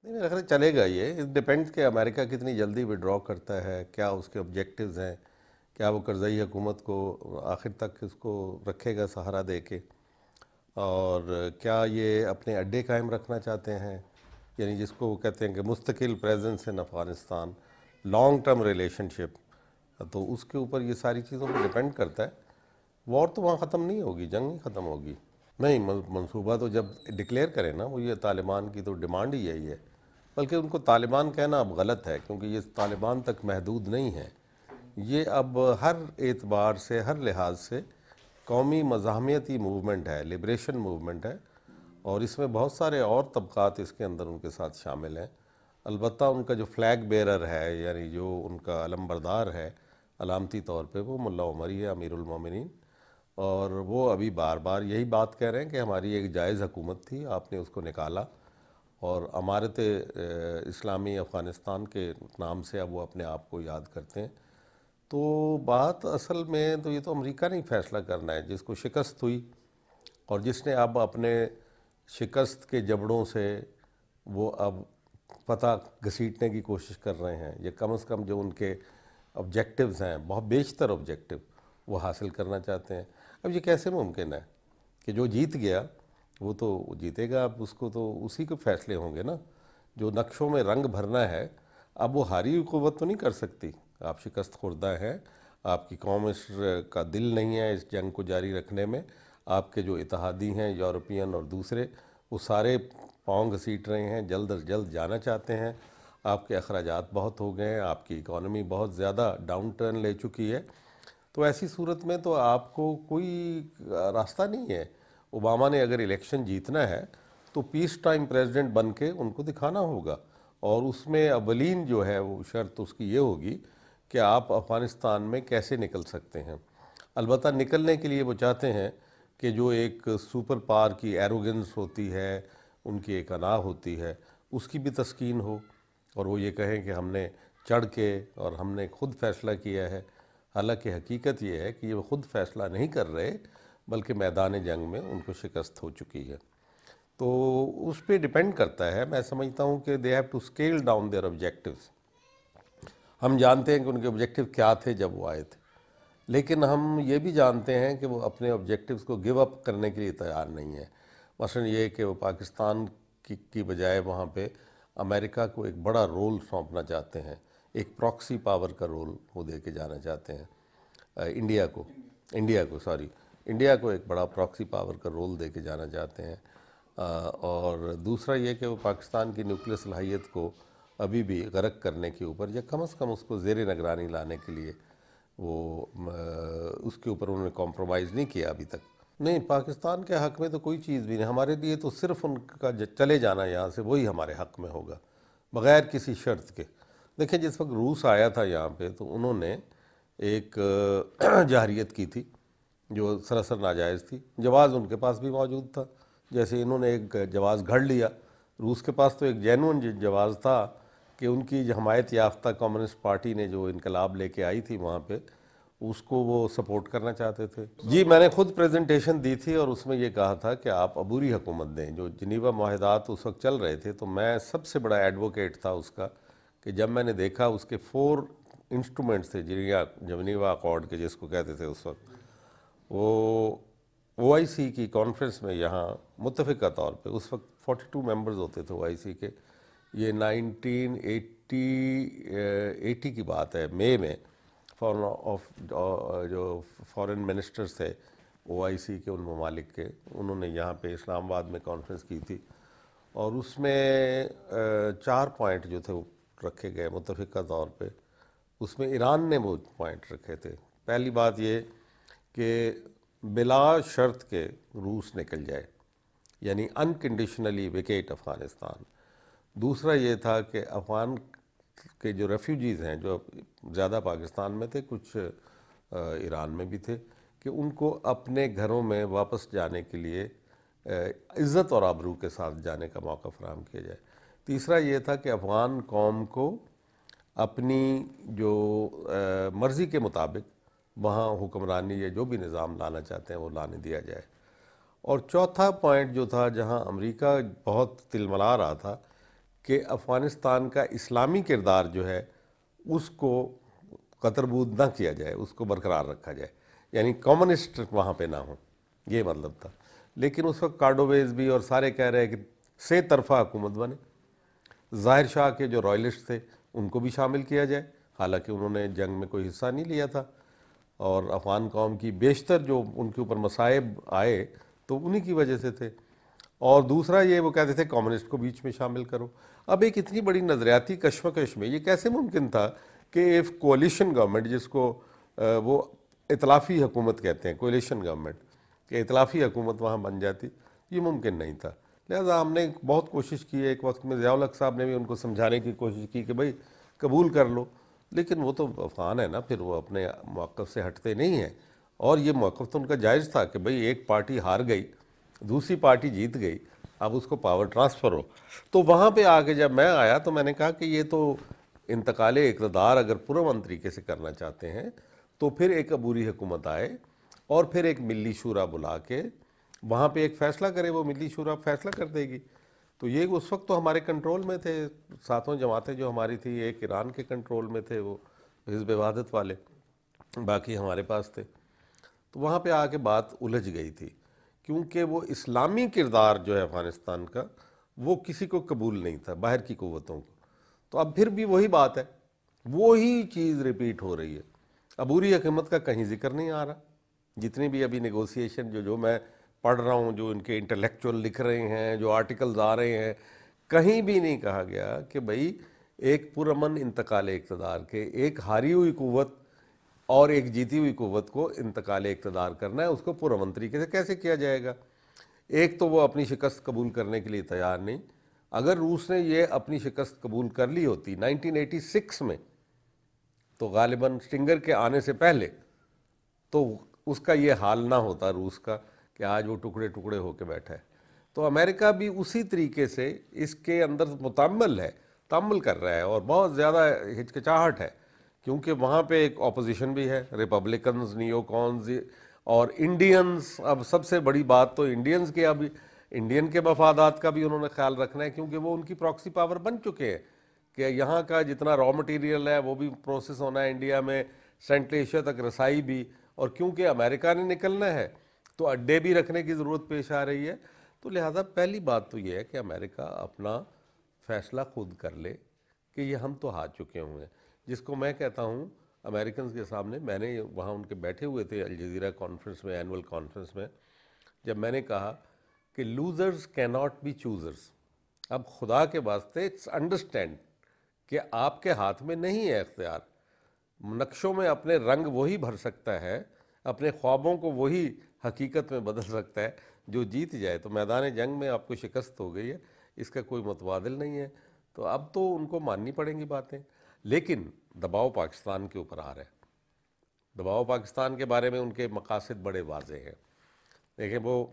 نہیں میرا خیال ہے چلے گا یہ، اٹ ڈپینڈ کہ امریکہ کتنی جلدی ودرا کرتا ہے، کیا اس کے آبجیکٹیوز ہیں، کیا وہ کرزئی حکومت کو آخر تک اس کو رکھے گا سہارا دے کے، اور کیا یہ اپنے اڈے قائم رکھنا چاہتے ہیں، یعنی جس کو وہ کہتے ہیں کہ مستقل پریزنس ان افغانستان، لانگ ٹرم ریلیشن شپ، تو اس کے اوپر یہ ساری چیزوں پہ ڈپینڈ کرتا ہے۔ وار تو وہاں ختم نہیں ہوگی، جنگ نہیں ختم ہوگی۔ نہیں منصوبہ تو جب ڈکلیئر کریں نا، وہ یہ طالبان کی تو ڈیمانڈ ہی یہی ہے، بلکہ ان کو طالبان کہنا اب غلط ہے، کیونکہ یہ طالبان تک محدود نہیں ہے، یہ اب ہر اعتبار سے، ہر لحاظ سے قومی مزاحمیتی موومنٹ ہے، لبریشن موومنٹ ہے، اور اس میں بہت سارے اور طبقات اس کے اندر ان کے ساتھ شامل ہیں۔ البتہ ان کا جو فلیگ بیرر ہے، یعنی جو ان کا علم بردار ہے علامتی طور پہ، وہ ملا عمر ہی ہے، امیر المومنین، اور وہ ابھی بار بار یہی بات کہہ رہے ہیں کہ ہماری ایک جائز حکومت تھی، آپ نے اس کو نکالا، اور امارت اسلامی افغانستان کے نام سے اب وہ اپنے آپ کو یاد کرتے ہیں۔ تو بات اصل میں تو یہ تو امریکہ نے فیصلہ کرنا ہے، جس کو شکست ہوئی اور جس نے اب اپنے شکست کے جبڑوں سے وہ اب فتح گھسیٹنے کی کوشش کر رہے ہیں، یہ کم از کم جو ان کے آبجیکٹیوز ہیں، بہت بیشتر آبجیکٹیو وہ حاصل کرنا چاہتے ہیں۔ اب یہ کیسے ممکن ہے کہ جو جیت گیا وہ تو جیتے گا، اب اس کو تو اسی کے فیصلے ہوں گے نا، جو نقشوں میں رنگ بھرنا ہے، اب وہ ہاری ہوئی قوت تو نہیں کر سکتی۔ آپ شکست خوردہ ہیں، آپ کی قوم اس کا دل نہیں ہے اس جنگ کو جاری رکھنے میں، آپ کے جو اتحادی ہیں یورپین اور دوسرے، وہ سارے پاؤں گھسیٹ رہے ہیں، جلد از جلد جانا چاہتے ہیں، آپ کے اخراجات بہت ہو گئے ہیں، آپ کی اکانومی بہت زیادہ ڈاؤن ٹرن لے چکی ہے، تو ایسی صورت میں تو آپ کو کوئی راستہ نہیں ہے۔ اوباما نے اگر الیکشن جیتنا ہے تو پیس ٹائم پریزیڈنٹ بن کے ان کو دکھانا ہوگا، اور اس میں اولین جو ہے وہ شرط اس کی یہ ہوگی کہ آپ افغانستان میں کیسے نکل سکتے ہیں۔ البتہ نکلنے کے لیے وہ چاہتے ہیں کہ جو ایک سپر پاور کی ایروگنس ہوتی ہے، ان کی ایک انا ہوتی ہے، اس کی بھی تسکین ہو، اور وہ یہ کہیں کہ ہم نے چڑھ کے اور ہم نے خود فیصلہ کیا ہے۔ حالانکہ حقیقت یہ ہے کہ یہ خود فیصلہ نہیں کر رہے، بلکہ میدان جنگ میں ان کو شکست ہو چکی ہے۔ تو اس پہ ڈیپینڈ کرتا ہے، میں سمجھتا ہوں کہ they have to scale down their objectives. ہم جانتے ہیں کہ ان کے آبجیکٹیو کیا تھے جب وہ آئے تھے، لیکن ہم یہ بھی جانتے ہیں کہ وہ اپنے آبجیکٹیوز کو گیو اپ کرنے کے لیے تیار نہیں ہیں۔ مثلا یہ کہ وہ پاکستان کی بجائے وہاں پہ امریکہ کو ایک بڑا رول سونپنا چاہتے ہیں، ایک پراکسی پاور کا رول وہ دے کے جانا چاہتے ہیں انڈیا کو ایک بڑا پراکسی پاور کا رول دے کے جانا چاہتے ہیں، اور دوسرا یہ کہ وہ پاکستان کی نیوکلیئر صلاحیت کو ابھی بھی غرق کرنے کے اوپر، یا کم از کم اس کو زیر نگرانی لانے کے لیے وہ اس کے اوپر انہوں نے کمپرومائز نہیں کیا ابھی تک۔ نہیں، پاکستان کے حق میں تو کوئی چیز بھی نہیں، ہمارے لیے تو صرف ان کا چلے جانا یہاں سے وہی ہمارے حق میں ہوگا، بغیر کسی شرط کے۔ دیکھیں جس وقت روس آیا تھا یہاں پہ تو انہوں نے ایک جارحیت کی تھی جو سراسر ناجائز تھی، جواز ان کے پاس بھی موجود تھا، جیسے انہوں نے ایک جواز گھڑ لیا۔ روس کے پاس تو ایک جینون جواز تھا کہ ان کی جو حمایت یافتہ کمیونسٹ پارٹی نے جو انقلاب لے کے آئی تھی وہاں پہ، اس کو وہ سپورٹ کرنا چاہتے تھے۔ جی میں نے خود پریزنٹیشن دی تھی اور اس میں یہ کہا تھا کہ آپ عبوری حکومت دیں، جو جنیوا معاہدات اس وقت چل رہے تھے، تو میں سب سے بڑا ایڈوکیٹ تھا اس کا، کہ جب میں نے دیکھا اس کے 4 انسٹرومنٹس تھے جنیوا اکارڈ کے جس کو کہتے تھے اس وقت، وہ او آئی سی کی کانفرنس میں یہاں متفقہ طور پہ، اس وقت 42 ممبرز ہوتے تھے او آئی سی کے، یہ 1980 کی بات ہے، مئی میں جو فارن منسٹرز تھے او آئی سی کے ان ممالک کے، انہوں نے یہاں پہ اسلام آباد میں کانفرنس کی تھی، اور اس میں 4 پوائنٹ جو تھے وہ رکھے گئے متفقہ طور پہ۔ اس میں ایران نے وہ پوائنٹ رکھے تھے۔ پہلی بات یہ کہ بلا شرط کے روس نکل جائے، یعنی انکنڈیشنلی ویکیٹ افغانستان۔ دوسرا یہ تھا کہ افغان کے جو ریفیوجیز ہیں، جو زیادہ پاکستان میں تھے، کچھ ایران میں بھی تھے، کہ ان کو اپنے گھروں میں واپس جانے کے لیے عزت اور آبرو کے ساتھ جانے کا موقع فراہم کیا جائے۔ تیسرا یہ تھا کہ افغان قوم کو اپنی جو مرضی کے مطابق وہاں حکمرانی یا جو بھی نظام لانا چاہتے ہیں وہ لانے دیا جائے۔ اور چوتھا پوائنٹ جو تھا، جہاں امریکہ بہت تلملا رہا تھا، کہ افغانستان کا اسلامی کردار جو ہے اس کو قطربود نہ کیا جائے، اس کو برقرار رکھا جائے، یعنی کمیونسٹ وہاں پہ نہ ہوں، یہ مطلب تھا۔ لیکن اس وقت کارڈوویز بھی اور سارے کہہ رہے کہ سے طرفہ حکومت بنے، ظاہر شاہ کے جو رائلسٹ تھے ان کو بھی شامل کیا جائے، حالانکہ انہوں نے جنگ میں کوئی حصہ نہیں لیا تھا، اور افغان قوم کی بیشتر جو ان کے اوپر مصائب آئے تو انہی کی وجہ سے تھے۔ اور دوسرا یہ وہ کہتے تھے کمیونسٹ کو بیچ میں شامل کرو۔ اب ایک اتنی بڑی نظریاتی کشمکش میں یہ کیسے ممکن تھا کہ ایک کولیشن گورنمنٹ، جس کو وہ ائتلافی حکومت کہتے ہیں، کولیشن گورنمنٹ، کہ ائتلافی حکومت وہاں بن جاتی، یہ ممکن نہیں تھا۔ لہذا ہم نے بہت کوشش کی ہے، ایک وقت میں ضیاء الحق صاحب نے بھی ان کو سمجھانے کی کوشش کی کہ بھائی قبول کر لو، لیکن وہ تو افغان ہے نا، پھر وہ اپنے موقف سے ہٹتے نہیں ہیں، اور یہ موقف تو ان کا جائز تھا کہ بھئی ایک پارٹی ہار گئی، دوسری پارٹی جیت گئی، اب اس کو پاور ٹرانسفر ہو۔ تو وہاں پہ آ کے جب میں آیا تو میں نے کہا کہ یہ تو انتقال اقتدار اگر پرامن طریقے سے کرنا چاہتے ہیں تو پھر ایک عبوری حکومت آئے اور پھر ایک ملی شورا بلا کے وہاں پہ ایک فیصلہ کرے، وہ ملی شورا فیصلہ کر دے گی۔ تو یہ اس وقت تو ہمارے کنٹرول میں تھے، ساتوں جماعتیں جو ہماری تھی، ایک ایران کے کنٹرول میں تھے وہ حزب وحدت والے، باقی ہمارے پاس تھے۔ تو وہاں پہ آ کے بات الجھ گئی تھی، کیونکہ وہ اسلامی کردار جو ہے افغانستان کا وہ کسی کو قبول نہیں تھا، باہر کی قوتوں کو۔ تو اب پھر بھی وہی بات ہے، وہی چیز ریپیٹ ہو رہی ہے، عبوری حکومت کا کہیں ذکر نہیں آ رہا۔ جتنی بھی ابھی نیگوسیشن جو میں پڑھ رہا ہوں، جو ان کے انٹلیکچوئل لکھ رہے ہیں، جو آرٹیکلز آ رہے ہیں، کہیں بھی نہیں کہا گیا کہ بھئی ایک پرامن انتقال اقتدار کے، ایک ہاری ہوئی قوت اور ایک جیتی ہوئی قوت کو انتقال اقتدار کرنا ہے، اس کو پرامن طریقے سے کیسے کیا جائے گا؟ ایک تو وہ اپنی شکست قبول کرنے کے لیے تیار نہیں۔ اگر روس نے یہ اپنی شکست قبول کر لی ہوتی 1986 میں، تو غالباً اسٹنگر کے آنے سے پہلے تو اس کا یہ حال نہ ہوتا روس کا کہ آج وہ ٹکڑے ٹکڑے ہو کے بیٹھا ہے۔ تو امریکہ بھی اسی طریقے سے اس کے اندر متعمل ہے، تعمل کر رہا ہے، اور بہت زیادہ ہچکچاہٹ ہے، کیونکہ وہاں پہ ایک اپوزیشن بھی ہے، ریپبلکنز، نیو کونز اور انڈینز۔ اب سب سے بڑی بات تو انڈینز کے، اب انڈین کے مفادات کا بھی انہوں نے خیال رکھنا ہے، کیونکہ وہ ان کی پراکسی پاور بن چکے ہیں کہ یہاں کا جتنا را مٹیریل ہے وہ بھی پروسیس ہونا ہے انڈیا میں، سینٹرل ایشیا تک رسائی بھی، اور کیونکہ امریکہ نے نکلنا ہے تو اڈے بھی رکھنے کی ضرورت پیش آ رہی ہے۔ تو لہذا پہلی بات تو یہ ہے کہ امریکہ اپنا فیصلہ خود کر لے کہ یہ ہم تو ہار چکے ہوئے ہیں، جس کو میں کہتا ہوں امریکنز کے سامنے۔ میں نے وہاں ان کے بیٹھے ہوئے تھے الجزیرہ کانفرنس میں، اینول کانفرنس میں، جب میں نے کہا کہ لوزرز کی ناٹ بی چوزرز۔ اب خدا کے واسطے انڈرسٹینڈ کہ آپ کے ہاتھ میں نہیں ہے اختیار، نقشوں میں اپنے رنگ وہی بھر سکتا ہے، اپنے خوابوں کو وہی حقیقت میں بدل سکتا ہے جو جیت جائے۔ تو میدان جنگ میں آپ کو شکست ہو گئی ہے، اس کا کوئی متبادل نہیں ہے، تو اب تو ان کو ماننی پڑیں گی باتیں۔ لیکن دباؤ پاکستان کے اوپر آ رہا ہے، دباؤ پاکستان کے بارے میں ان کے مقاصد بڑے واضح ہیں۔ دیکھیں، وہ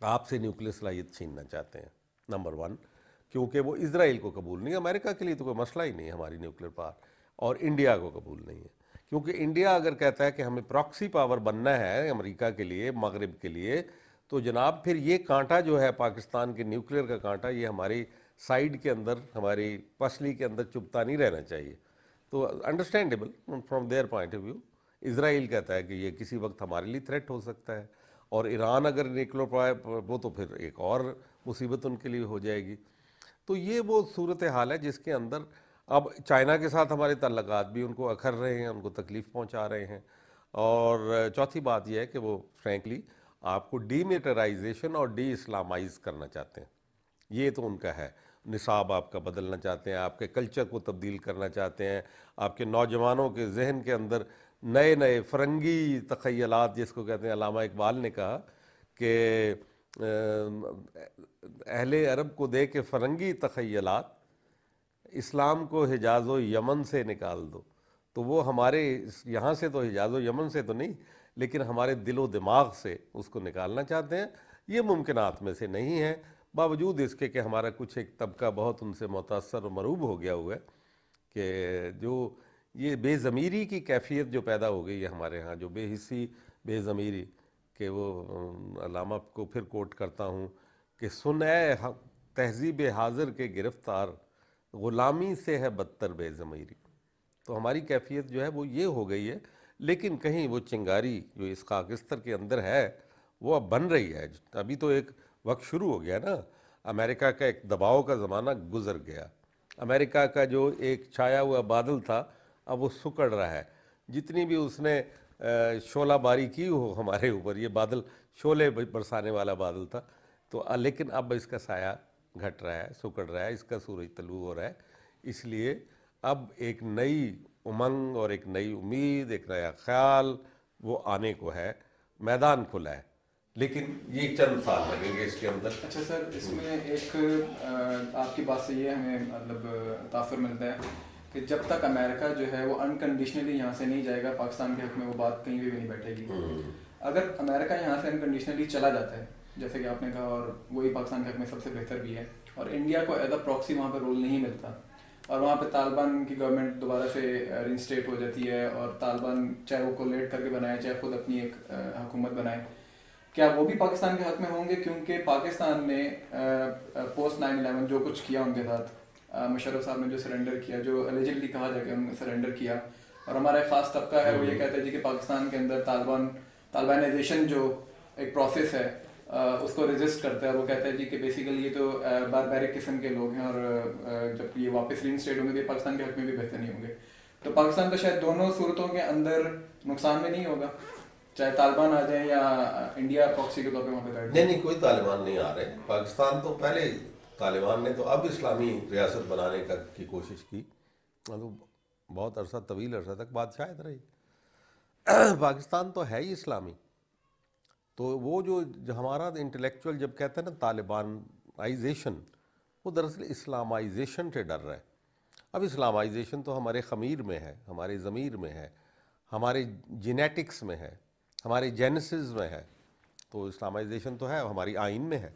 آپ سے نیوکلیر صلاحیت چھیننا چاہتے ہیں، نمبر ون، کیونکہ وہ اسرائیل کو قبول نہیں، امریکہ کے لیے تو کوئی مسئلہ ہی نہیں ہے ہماری نیوکلیر پاور، اور انڈیا کو قبول نہیں ہے، کیونکہ انڈیا اگر کہتا ہے کہ ہمیں پراکسی پاور بننا ہے امریکہ کے لیے، مغرب کے لیے، تو جناب پھر یہ کانٹا جو ہے پاکستان کے نیوکلیر کا کانٹا، یہ ہماری سائیڈ کے اندر، ہماری پسلی کے اندر چبھتا نہیں رہنا چاہیے۔ تو understandable from their point of view, Israel کہتا ہے کہ یہ کسی وقت ہمارے لیے تھریٹ ہو سکتا ہے، اور ایران اگر نکلو پائے وہ تو پھر ایک اور مصیبت ان کے لیے ہو جائے گی۔ تو یہ وہ صورتحال ہے جس کے اندر اب چائنا کے ساتھ ہمارے تعلقات بھی ان کو اکھر رہے ہیں، ان کو تکلیف پہنچا رہے ہیں، اور چوتھی بات یہ ہے کہ وہ فرینکلی آپ کو ڈی میٹرائزیشن اور ڈی اسلامائز کرنا چاہتے ہیں، یہ تو ان کا ہے۔ نصاب آپ کا بدلنا چاہتے ہیں، آپ کے کلچر کو تبدیل کرنا چاہتے ہیں، آپ کے نوجوانوں کے ذہن کے اندر نئے نئے فرنگی تخیلات، جس کو کہتے ہیں، علامہ اقبال نے کہا کہ اہل عرب کو دے کے فرنگی تخیلات، اسلام کو حجاز و یمن سے نکال دو۔ تو وہ ہمارے یہاں سے تو، حجاز و یمن سے تو نہیں، لیکن ہمارے دل و دماغ سے اس کو نکالنا چاہتے ہیں۔ یہ ممکنات میں سے نہیں ہے، باوجود اس کے کہ ہمارا کچھ ایک طبقہ بہت ان سے متاثر و مرعوب ہو گیا ہوا ہے، کہ جو یہ بے ضمیری کی کیفیت جو پیدا ہو گئی ہے ہمارے ہاں، جو بے حسی، بے ضمیری، کہ وہ علامہ کو پھر کوٹ کرتا ہوں کہ سن اے تہذیب حاضر کے گرفتار، غلامی سے ہے بدتر بے ضمیری. تو ہماری کیفیت جو ہے وہ یہ ہو گئی ہے. لیکن کہیں وہ چنگاری جو اس خاکستر کے اندر ہے وہ اب بن رہی ہے. ابھی تو ایک وقت شروع ہو گیا نا، امریکہ کا ایک دباؤ کا زمانہ گزر گیا. امریکہ کا جو ایک چھایا ہوا بادل تھا اب وہ سکڑ رہا ہے. جتنی بھی اس نے شعلہ باری کی ہو ہمارے اوپر، یہ بادل شعلے برسانے والا بادل تھا، تو لیکن اب اس کا سایہ گھٹ رہا ہے، سکڑ رہا ہے، اس کا سورج طلوع ہو رہا ہے. اس لیے اب ایک نئی امنگ اور ایک نئی امید، ایک نیا خیال وہ آنے کو ہے. میدان کھلا ہے، لیکن یہ چند سال لگیں گے اس کے اندر. اچھا سر، اس میں ایک آپ کی بات سے یہ ہمیں مطلب تاثر ملتا ہے کہ جب تک امریکہ جو ہے وہ انکنڈیشنلی یہاں سے نہیں جائے گا پاکستان کے حق میں، وہ بات کہیں بھی نہیں بیٹھے گی. اگر امریکہ یہاں سے انکنڈیشنلی چلا جاتا ہے جیسے کہ آپ نے کہا، اور وہی پاکستان کے حق میں سب سے بہتر بھی ہے، اور انڈیا کو ایز اے پراکسی وہاں پہ رول نہیں ملتا، اور وہاں پہ طالبان کی گورنمنٹ دوبارہ سے رینسٹیٹ ہو جاتی ہے، اور طالبان چاہے وہ کولیٹ کر کے بنائے چاہے خود اپنی ایک حکومت بنائے، کیا وہ بھی پاکستان کے حق میں ہوں گے؟ کیونکہ پاکستان نے پوسٹ 9/11 جو کچھ کیا ان کے ساتھ، مشرف صاحب نے جو سرنڈر کیا، جو الیجنٹلی کہا جائے کہ انہوں نے سرنڈر کیا، اور ہمارا ایک خاص طبقہ ہے وہ یہ کہتا ہے جی کہ پاکستان کے اندر طالبانائزیشن جو ایک پروسیس ہے اس کو ریزسٹ کرتا ہے. وہ کہتا ہے جی کہ بیسیکلی یہ تو باربیرک قسم کے لوگ ہیں، اور جب یہ واپس ری انسٹیٹ ہوں گے تو یہ پاکستان کے حق میں بھی بہتر نہیں ہوں گے. تو پاکستان کا شاید دونوں صورتوں کے اندر نقصان میں نہیں ہوگا، چاہے طالبان آ جائیں یا انڈیا پراکسی کے طور پہ وہاں پہ بیٹھ جائے. نہیں، کوئی طالبان نہیں آ رہے. پاکستان تو پہلے طالبان نے تو اب اسلامی ریاست بنانے کی کوشش کی، بہت عرصہ، طویل عرصہ تک بادشاہت رہی. پاکستان تو ہے ہی اسلامی. تو وہ جو ہمارا انٹلیکچوئل جب کہتے ہیں نا طالبانائزیشن، وہ دراصل اسلامائزیشن سے ڈر رہا ہے. اب اسلامائزیشن تو ہمارے خمیر میں ہے، ہمارے ضمیر میں ہے، ہمارے جینیٹکس میں ہے، ہمارے جینسز میں ہے. تو اسلامائزیشن تو ہے، ہماری آئین میں ہے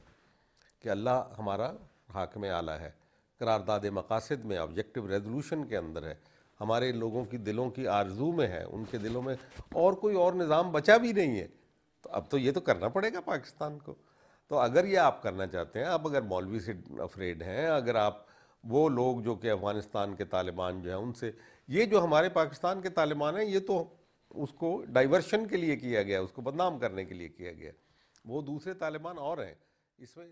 کہ اللہ ہمارا حاکم اعلیٰ ہے. قرارداد مقاصد میں، آبجیکٹو ریزولوشن کے اندر ہے، ہمارے لوگوں کی دلوں کی آرزو میں ہے، ان کے دلوں میں. اور کوئی اور نظام بچا بھی نہیں ہے. تو اب تو یہ تو کرنا پڑے گا پاکستان کو. تو اگر یہ آپ کرنا چاہتے ہیں، اب اگر مولوی سے افریڈ ہیں، اگر آپ وہ لوگ جو کہ افغانستان کے طالبان جو ہیں ان سے، یہ جو ہمارے پاکستان کے طالبان ہیں یہ تو اس کو ڈائیورشن کے لیے کیا گیا، اس کو بدنام کرنے کے لیے کیا گیا. وہ دوسرے طالبان اور ہیں اس میں.